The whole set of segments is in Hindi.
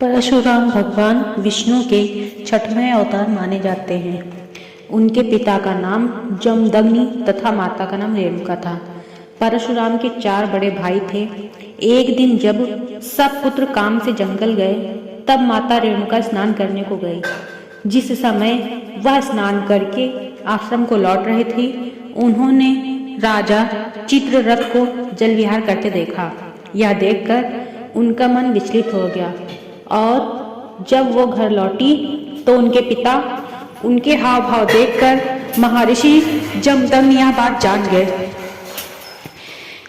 परशुराम भगवान विष्णु के छठवें अवतार माने जाते हैं। उनके पिता का नाम जमदग्नि तथा माता का नाम रेणुका था। परशुराम के 4 बड़े भाई थे। एक दिन जब सब पुत्र काम से जंगल गए, तब माता रेणुका स्नान करने को गई। जिस समय वह स्नान करके आश्रम को लौट रही थी, उन्होंने राजा चित्ररथ को जल विहार करते देखा। यह देखकर उनका मन विचलित हो गया और जब वो घर लौटी तो उनके पिता उनके हाव भाव देखकर महर्षि जमदग्नि यह बात जान गए।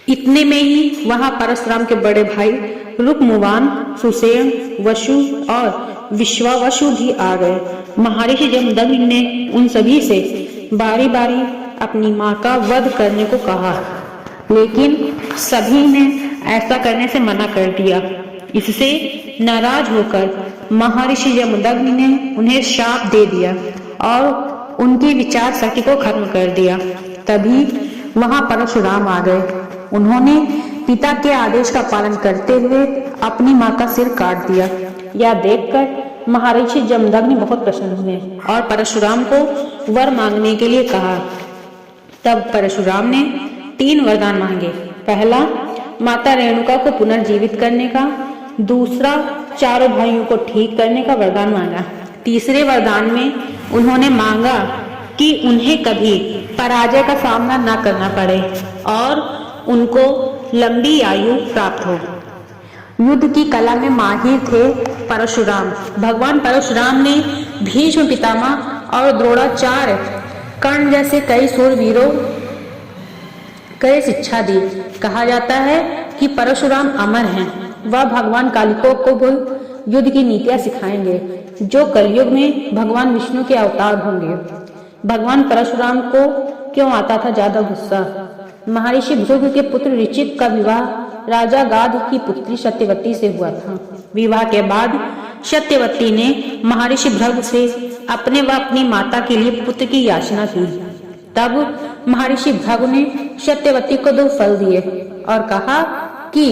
इतने में ही वहां परशुराम के बड़े भाई रुक्मुवान, सुसेन, वसु और विश्वावसु भी आ गए। महर्षि जमदग्नि ने उन सभी से बारी बारी अपनी मां का वध करने को कहा, लेकिन सभी ने ऐसा करने से मना कर दिया। इससे नाराज होकर महर्षि जमदग्नि ने उन्हें शाप दे दिया और उनकी विचार शक्ति को खत्म कर दिया। तभी वहां परशुराम आ गए। उन्होंने पिता के आदेश का पालन करते हुए अपनी मां का सिर काट दिया। यह देखकर महर्षि जमदग्नि बहुत प्रसन्न हुए और परशुराम को वर मांगने के लिए कहा। तब परशुराम ने 3 वरदान मांगे। पहला, माता रेणुका को पुनर्जीवित करने का। दूसरा, चारों भाइयों को ठीक करने का वरदान मांगा। तीसरे वरदान में उन्होंने मांगा कि उन्हें कभी पराजय का सामना न करना पड़े और उनको लंबी आयु प्राप्त हो। युद्ध की कला में माहिर थे परशुराम। भगवान परशुराम ने भीष्म पितामह और द्रोणाचार्य, कर्ण जैसे कई शूरवीरों को शिक्षा दी। कहा जाता है कि परशुराम अमर हैं। वह भगवान कालिको को भी युद्ध की नीतियां सिखाएंगे, जो कलयुग में भगवान विष्णु के अवतार होंगे। भगवान परशुराम को क्यों आता था ज्यादा गुस्सा? महर्षि भृगु के पुत्र ऋचिक का विवाह राजा गाध की पुत्री सत्यवती से हुआ था। विवाह के बाद सत्यवती ने महर्षि भृगु से अपने व अपनी माता के लिए पुत्र की याचना की। तब महर्षि भृगु ने सत्यवती को 2 फल दिए और कहा कि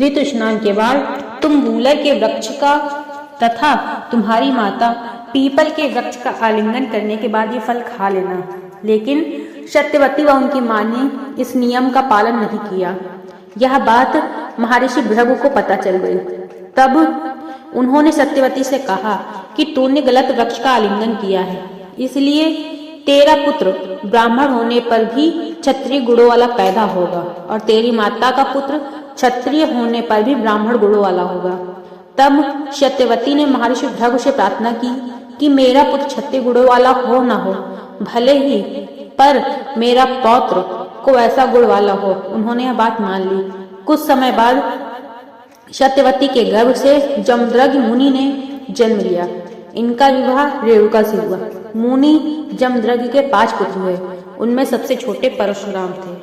ऋतु स्नान के बाद तुम गूलर के वृक्ष का तथा तुम्हारी माता पीपल के वृक्ष का आलिंगन करने के बाद ये फल खा लेना। लेकिन सत्यवती व उनकी मां ने इस नियम का पालन नहीं किया। यह बात महर्षि भृगु को पता चल गई। तब उन्होंने सत्यवती से कहा कि तूने गलत वृक्ष का आलिंगन किया है, इसलिए तेरा पुत्र ब्राह्मण होने पर भी क्षत्रिय गुणों वाला पैदा होगा और तेरी माता का पुत्र क्षत्रिय होने पर भी ब्राह्मण गुणों वाला होगा। तब सत्यवती ने महर्षि भृगु से प्रार्थना की कि मेरा पुत्र क्षत्रिय गुणों वाला हो न हो, भले ही, पर मेरा पौत्र को ऐसा गुण वाला हो। उन्होंने यह बात मान ली। कुछ समय बाद सत्यवती के गर्भ से जमदग्नि मुनि ने जन्म लिया। इनका विवाह रेणुका से हुआ। मुनि जमदग्नि के 5 पुत्र हुए। उनमें सबसे छोटे परशुराम थे।